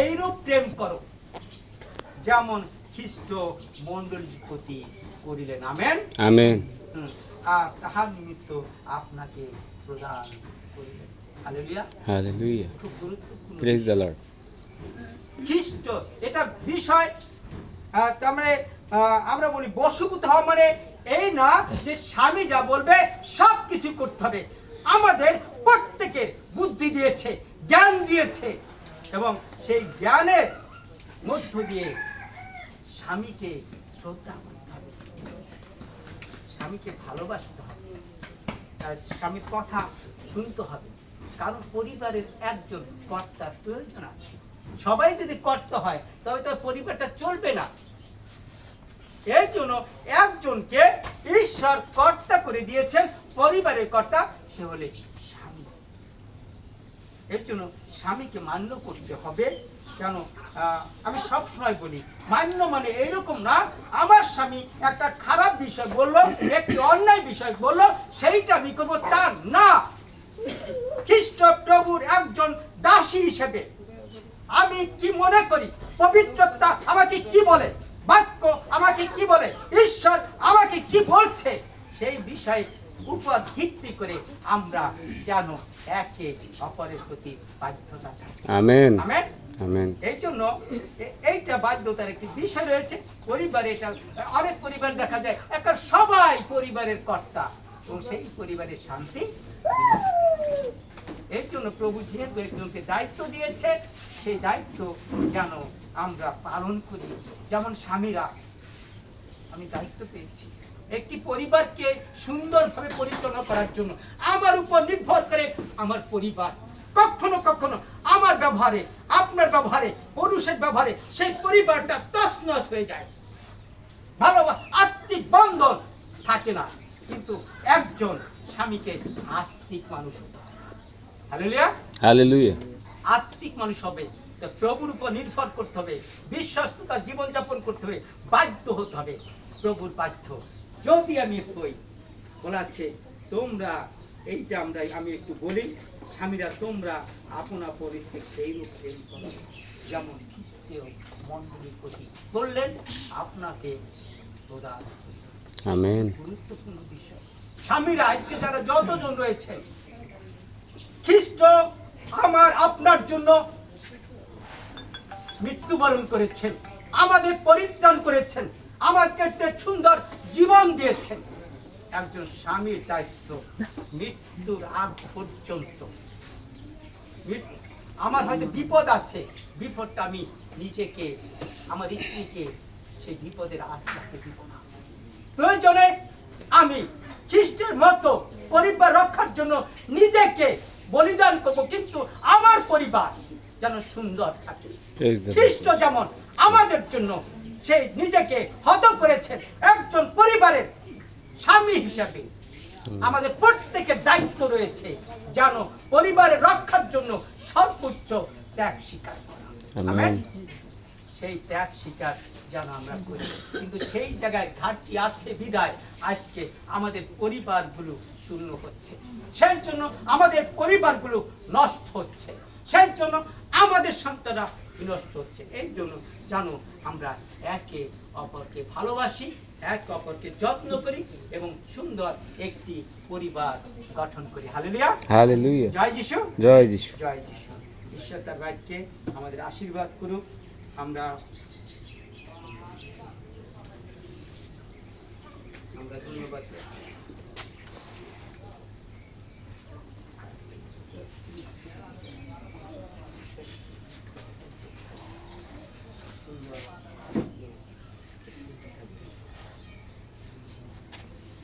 এইরূপ প্রেম করো যেমন খ্রিস্ট মণ্ডলীর প্রতি করিলেন। Amen amen. আর তাহার নিমিত্ত আপনাকে প্রদান করিলেন। Hallelujah hallelujah. খুব গুরুত্বপূর্ণ প্রেজ দ্য লর্ড। খ্রিস্ট এটা বিষয়। তার মানে আমরা বলি বশীভূত হওয়া মানে এই না যে স্বামী যা বলবে সব কিছু করতে হবে। আমাদের প্রত্যেকের বুদ্ধি দিয়েছে, জ্ঞান দিয়েছে, এবং সেই জ্ঞানের মধ্য দিয়ে স্বামীকে শ্রদ্ধা করতে হবে, স্বামীকে ভালোবাসতে হবে, স্বামীর কথা শুনতে হবে। কারণ পরিবারের একজন কর্তার প্রয়োজন আছে। সবাই যদি কর্তা হয় তবে তার পরিবারটা চলবে না। এই জন্য একজনকে ঈশ্বর কর্তা করে দিয়েছেন, পরিবারের কর্তা, সে হলে স্বামী। এর জন্য স্বামীকে মান্য করতে হবে। কেন আমি সব সময় বলি, মান্য মানে এইরকম না আমার স্বামী একটা খারাপ বিষয় বললো, একটি অন্যায় বিষয় বললো, সেইটা আমি করবো, তা না। খ্রিস্ট প্রভুর একজন দাসী হিসেবে আমি কি মনে করি, পবিত্রতা আমাকে কি বলে, বাক্য আমাকে কি বলে, ঈশ্বর আমাকে কি বলছে, সেই বিষয়ে উপর ভিত্তি করে আমরা যেন একে অপরের প্রতি বাধ্যতা থাকি। Amen amen amen. এই জন্য এইটা বাধ্যতার একটি বিষয় রয়েছে পরিবারে। এটা অনেক পরিবার দেখা যায় একটা সবাই পরিবারের কর্তা, এবং সেই পরিবারের শান্তি। এর জন্য প্রভু যেহেতু একজনকে দায়িত্ব দিয়েছে, সেই দায়িত্ব যেন আমরা পালন করি। যেমন স্বামীরা, আমি দায়িত্ব পেয়েছি একটি পরিবারকে সুন্দরভাবে পরিচালনা করার জন্য। আমার উপর নির্ভর করে আমার পরিবার। কখনো কখনো আমার ব্যবহারে, আপনার ব্যবহারে, পুরুষের ব্যবহারে সেই পরিবারটা তছনছ হয়ে যায়, ভালো আত্মিক বন্ধন থাকে না। কিন্তু একজন স্বামীকে আত্মিক মানুষ হতে হবে। Hallelujah hallelujah. আত্মিক মানুষ হবে, তো প্রভুর উপর নির্ভর করতে হবে, বিশ্বস্ততার জীবনযাপন করতে হবে, বাধ্য হতে হবে, প্রভুর বাধ্য। যদি আমি হই, বলা আছে তোমরা, এইটা আমি একটু বলি, স্বামীরা তোমরা আপন আপন স্ত্রী সেইরূপ প্রেম করো যেমন খ্রিস্টীয় মণ্ডলীর প্রতি করলেন আপনাকে প্রদান। আমেন। গুরুত্বপূর্ণ বিষয়। স্বামীরা আজকে যারা যতজন রয়েছে, খ্রিস্ট আমার আপনার জন্য মৃত্যুবরণ করেছেন, আমাদের পরিত্রাণ করেছেন, আমাদেরকে সুন্দর জীবন দিয়েছেন। একজন স্বামীর দায়িত্ব মৃত্যুর আগ পর্যন্ত। আমার হয়তো বিপদ আছে, বিপদটা আমি নিজেকে, আমার স্ত্রীকে সেই বিপদের আশ্বাসে দিব না। প্রয়োজনে আমি খ্রিস্টের মতো পরিবার রক্ষার জন্য নিজেকে বলিদান করব, কিন্তু আমার পরিবার যেন সুন্দর থাকে। খ্রিস্ট যেমন আমাদের জন্য সেই নিজেকে হত করেছেন, একজন পরিবারের স্বামী হিসাবে আমাদের প্রত্যেকের দায়িত্ব রয়েছে যেন পরিবারের রক্ষার জন্য সর্বোচ্চ ত্যাগ স্বীকার করা। আমেন। সেই ত্যাগ স্বীকার যেন আমরা করি, কিন্তু সেই জায়গায় ঘাটতি আছে বিদায় আজকে আমাদের পরিবারগুলো শূন্য হচ্ছে, সেই জন্য আমাদের পরিবারগুলো নষ্ট হচ্ছে, সেই জন্য আমাদের সন্তানরা বিনষ্ট হচ্ছে। এই জন্য জানো আমরা একে অপরকে ভালোবাসি, একে অপরকে যত্ন করি এবং সুন্দর একটি পরিবার গঠন করি। Hallelujah hallelujah. জয় যিশু, জয় যিশু, জয় যিশু। ঈশ্বর তার বাক্যে আমাদের আশীর্বাদ করুক। আমরা ধন্যবাদ।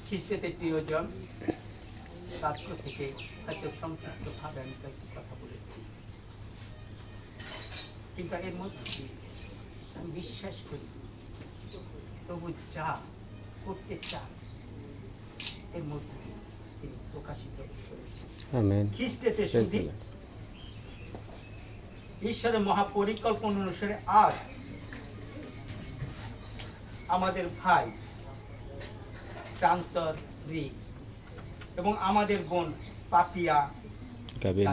খ্রিস্টতে প্রিয়জন, বাক্য থেকে হয়তো সংক্ষিপ্তভাবে আমি কয়েকটি কথা বলেছি, কিন্তু এর মধ্যে আমি বিশ্বাস করি প্রভু যা করতে চান এর মধ্যে তিনি প্রকাশিত করেছেন। আমেন। খ্রিস্টেতে শুধু ঈশ্বরের মহাপরিকল্পনা অনুসারে আজ আমাদের ভাই প্রান্তর এবং আমাদের বোন পাপিয়া গাবিন,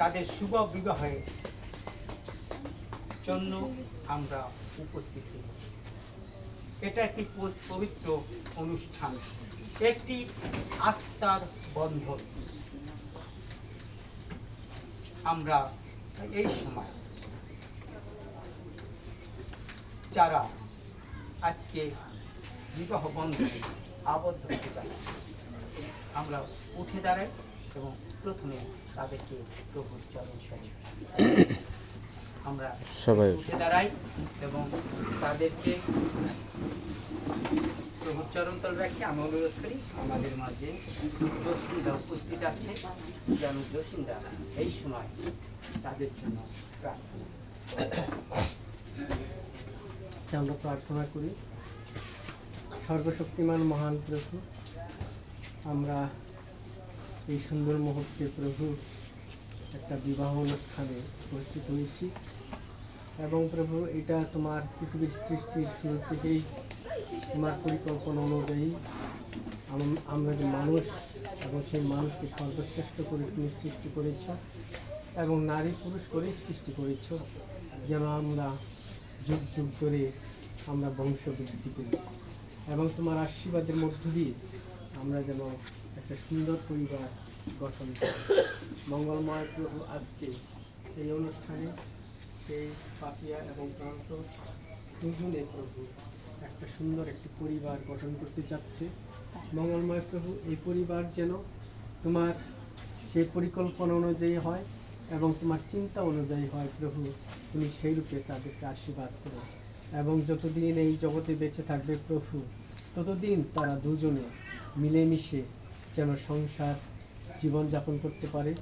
তাদের শুভ বিবাহে জন্য আমরা উপস্থিত হয়েছি। এটা একটি পবিত্র অনুষ্ঠান, একটি আত্মার বন্ধন। আমরা এই সময় যারা আজকে বিবাহ বন্ধনে আবদ্ধ হতে যাচ্ছে, আমরা উঠে দাঁড়াই এবং প্রথমে তাদেরকে প্রভুর চরণ স্পর্শ করি। আমরা সবাই উঠে দাঁড়াই এবং তাদেরকে প্রভুর চরণ তল রাখি। আমি অনুরোধ করি আমাদের মাঝে জসিন্দা উপস্থিত আছে, যেন জসিন্দা এই সময় তাদের জন্য প্রার্থনা। আমরা প্রার্থনা করি। সর্বশক্তিমান মহান প্রভু, আমরা এই সুন্দর মুহূর্তে প্রভু একটা বিবাহ অনুষ্ঠানে উপস্থিত হয়েছি এবং প্রভু এটা তোমার পৃথিবীর সৃষ্টির শুরু থেকেই তোমার পরিকল্পনা অনুযায়ী আমরা যে মানুষ এবং সেই মানুষকে সর্বশ্রেষ্ঠ করে তুমি সৃষ্টি করেছ এবং নারী পুরুষ করেই সৃষ্টি করেছ, যেন আমরা যুগ যুগ ধরে আমরা বংশ বৃদ্ধি করি এবং তোমার আশীর্বাদের মধ্য দিয়ে আমরা যেন একটা সুন্দর পরিবার গঠন করি। মঙ্গলময় প্রভু, আজকে এই অনুষ্ঠানে সেই পাপিয়া এবং প্রান্ত দুজনে প্রভু একটা সুন্দর একটি পরিবার গঠন করতে যাচ্ছে। মঙ্গলময় প্রভু, এই পরিবার যেন তোমার সেই পরিকল্পনা অনুযায়ী হয় এবং তোমার চিন্তা অনুযায়ী হয় প্রভু, তুমি সেই রূপে তাদেরকে আশীর্বাদ করো এবং যতদিন এই জগতে বেঁচে থাকবে প্রভু, ততদিন তারা দুজনে মিলেমিশে যেন সংসার জীবনযাপন করতে পারে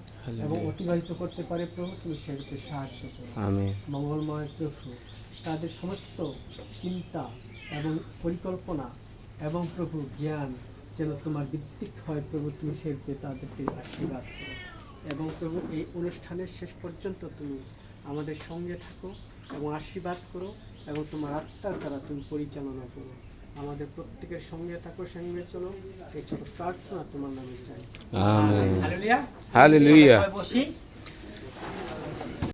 এবং অতিবাহিত করতে পারে প্রভু, তুমি সেই রূপে সাহায্য করো। আমেন। মঙ্গলময় প্রভু, তাদের সমস্ত চিন্তা এবং পরিকল্পনা এবং প্রভু জ্ঞান যেন তোমার ভিত্তিক হয় প্রভু, তুমি সেই রূপে তাদেরকে আশীর্বাদ করো এবং প্রভু এই অনুষ্ঠানের শেষ পর্যন্ত তুমি আমাদের সঙ্গে থাকো এবং আশীর্বাদ করো এবং তোমার আত্মার দ্বারা তুমি পরিচালনা করো। আমাদের প্রত্যেকের সঙ্গে থাকো, সঙ্গে চলো। এই ছোট প্রার্থনা তোমার নামে চাই। আমেন। হালেলুয়া। হালেলুয়া। সবাই বসি।